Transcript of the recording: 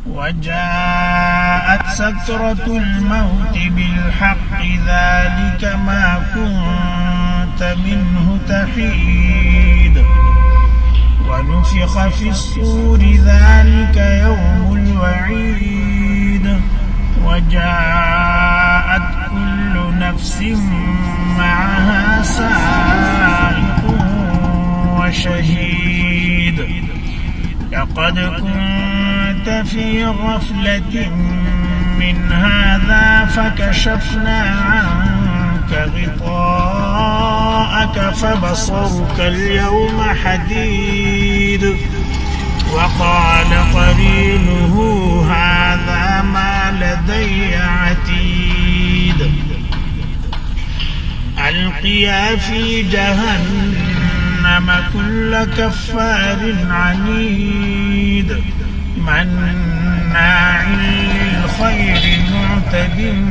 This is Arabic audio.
وجاءت سكرة الموت بالحق ذلك ما كنت منه تحيد ونفخ في الصور ذلك يوم الوعيد وجاءت كل نفس معها سائق وشهيد لقد كنت في غفلة من هذا فكشفنا عنك غطاءك فبصرك اليوم حديد وقال قرينه هذا ما لدي عتيد ألقيا في جهنم كل كفار عنيد مناع للخير معتد